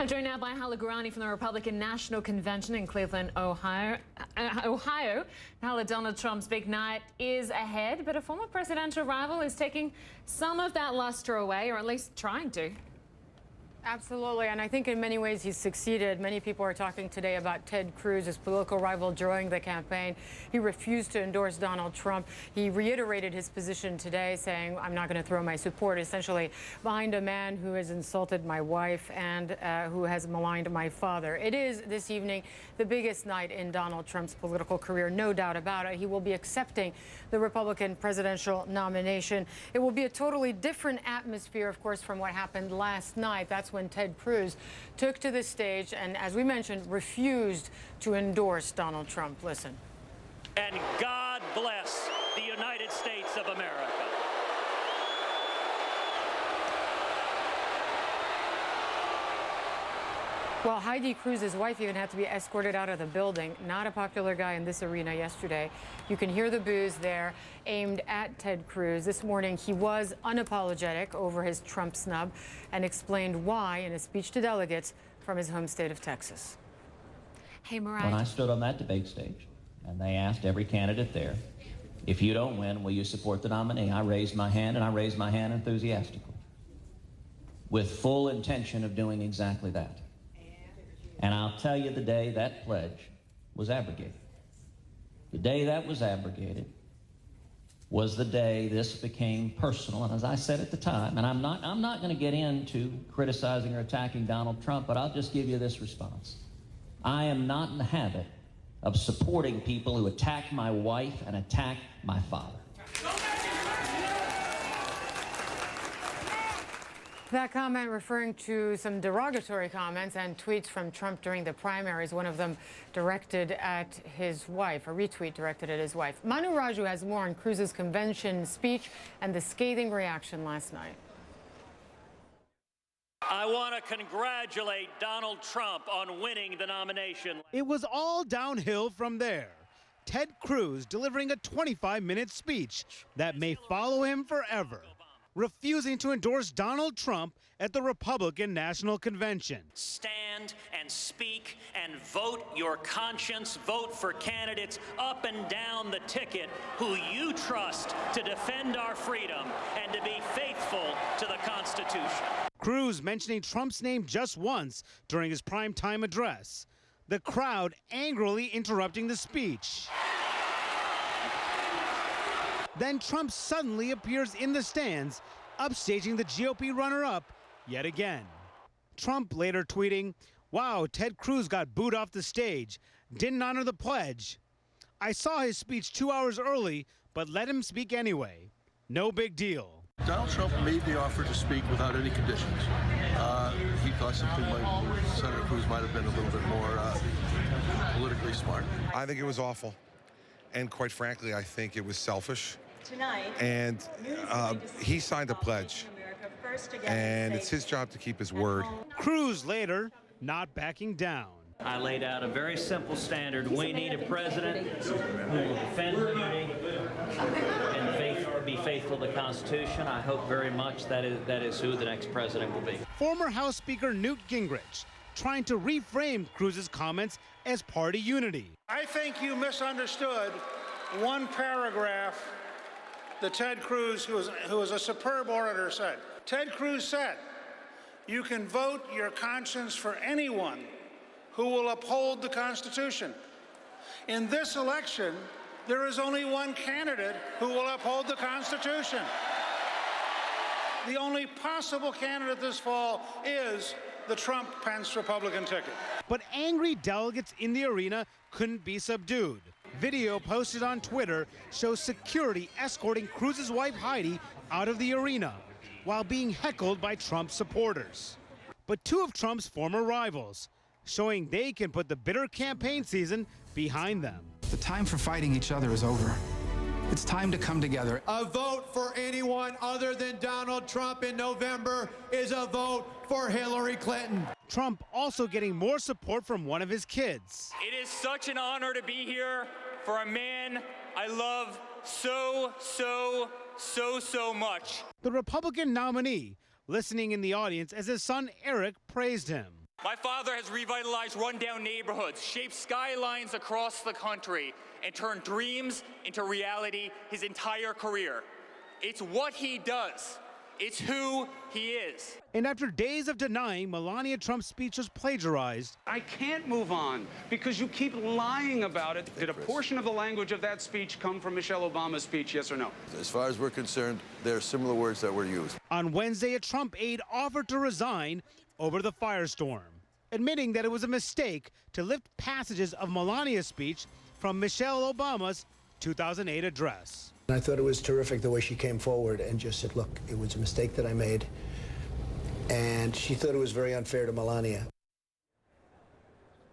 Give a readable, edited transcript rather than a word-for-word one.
I'm joined now by Hala Gorani from the Republican National Convention in Cleveland, Ohio. Hala, Donald Trump's big night is ahead, but a former presidential rival is taking some of that luster away, or at least trying to. Absolutely, and I think in many ways he's succeeded. Many people are talking today about Ted Cruz, his political rival during the campaign. He refused to endorse Donald Trump. He reiterated his position today, saying, I'm not going to throw my support essentially behind a man who has insulted my wife and who has maligned my father. It is this evening the biggest night in Donald Trump's political career, no doubt about it. He will be accepting the Republican presidential nomination. It will be a totally different atmosphere, of course, from what happened last night. That's when Ted Cruz took to the stage and, as we mentioned, refused to endorse Donald Trump. Listen. And God bless the United States of America. Well, Heidi Cruz's wife even had to be escorted out of the building. Not a popular guy in this arena yesterday. You can hear the boos there aimed at Ted Cruz. This morning, he was unapologetic over his Trump snub and explained why in a speech to delegates from his home state of Texas. Hey, Mariah. When I stood on that debate stage and they asked every candidate there, if you don't win, will you support the nominee? I raised my hand, and I raised my hand enthusiastically with full intention of doing exactly that. And I'll tell you the day that pledge was abrogated. The day that was abrogated was the day this became personal. And as I said at the time, and I'm not going to get into criticizing or attacking Donald Trump, but I'll just give you this response. I am not in the habit of supporting people who attack my wife and attack my father. That comment referring to some derogatory comments and tweets from Trump during the primaries, one of them directed at his wife, a retweet directed at his wife. Manu Raju has more on Cruz's convention speech and the scathing reaction last night. I want to congratulate Donald Trump on winning the nomination. It was all downhill from there. Ted Cruz delivering a 25-minute speech that may follow him forever, refusing to endorse Donald Trump at the Republican National Convention. Stand and speak and vote your conscience. Vote for candidates up and down the ticket who you trust to defend our freedom and to be faithful to the Constitution. Cruz mentioning Trump's name just once during his primetime address. The crowd angrily interrupting the speech. Then Trump suddenly appears in the stands, upstaging the GOP runner-up yet again. Trump later tweeting, wow, Ted Cruz got booed off the stage, didn't honor the pledge. I saw his speech 2 hours early, but let him speak anyway. No big deal. Donald Trump made the offer to speak without any conditions. He thought Senator Cruz might have been a little bit more politically smart. I think it was awful. And quite frankly, I think it was selfish. Tonight, and he signed a pledge, and it's his job to keep his word. Cruz later not backing down. I laid out a very simple standard. We need a president who will defend liberty and be faithful to the Constitution. I hope very much that is who the next president will be. Former House Speaker Newt Gingrich trying to reframe Cruz's comments as party unity. I think you misunderstood one paragraph that Ted Cruz, who is a superb orator, said. Ted Cruz said, you can vote your conscience for anyone who will uphold the Constitution. In this election, there is only one candidate who will uphold the Constitution. The only possible candidate this fall is the Trump-Pence Republican ticket. But angry delegates in the arena couldn't be subdued. Video posted on Twitter shows security escorting Cruz's wife Heidi out of the arena while being heckled by Trump supporters. But two of Trump's former rivals showing they can put the bitter campaign season behind them. The time for fighting each other is over. It's time to come together. A vote for anyone other than Donald Trump in November is a vote for Hillary Clinton. Trump also getting more support from one of his kids. It is such an honor to be here for a man I love so much. The Republican nominee listening in the audience as his son Eric praised him. My father has revitalized rundown neighborhoods, shaped skylines across the country, and turned dreams into reality his entire career. It's what he does. It's who he is. And after days of denying Melania Trump's speech was plagiarized, I can't move on because you keep lying about it. Did a portion of the language of that speech come from Michelle Obama's speech, yes or no? As far as we're concerned, there are similar words that were used. on Wednesday, a Trump aide offered to resign over the firestorm, admitting that it was a mistake to lift passages of Melania's speech from Michelle Obama's 2008 address. I thought it was terrific the way she came forward and just said, look, it was a mistake that I made. And she thought it was very unfair to Melania.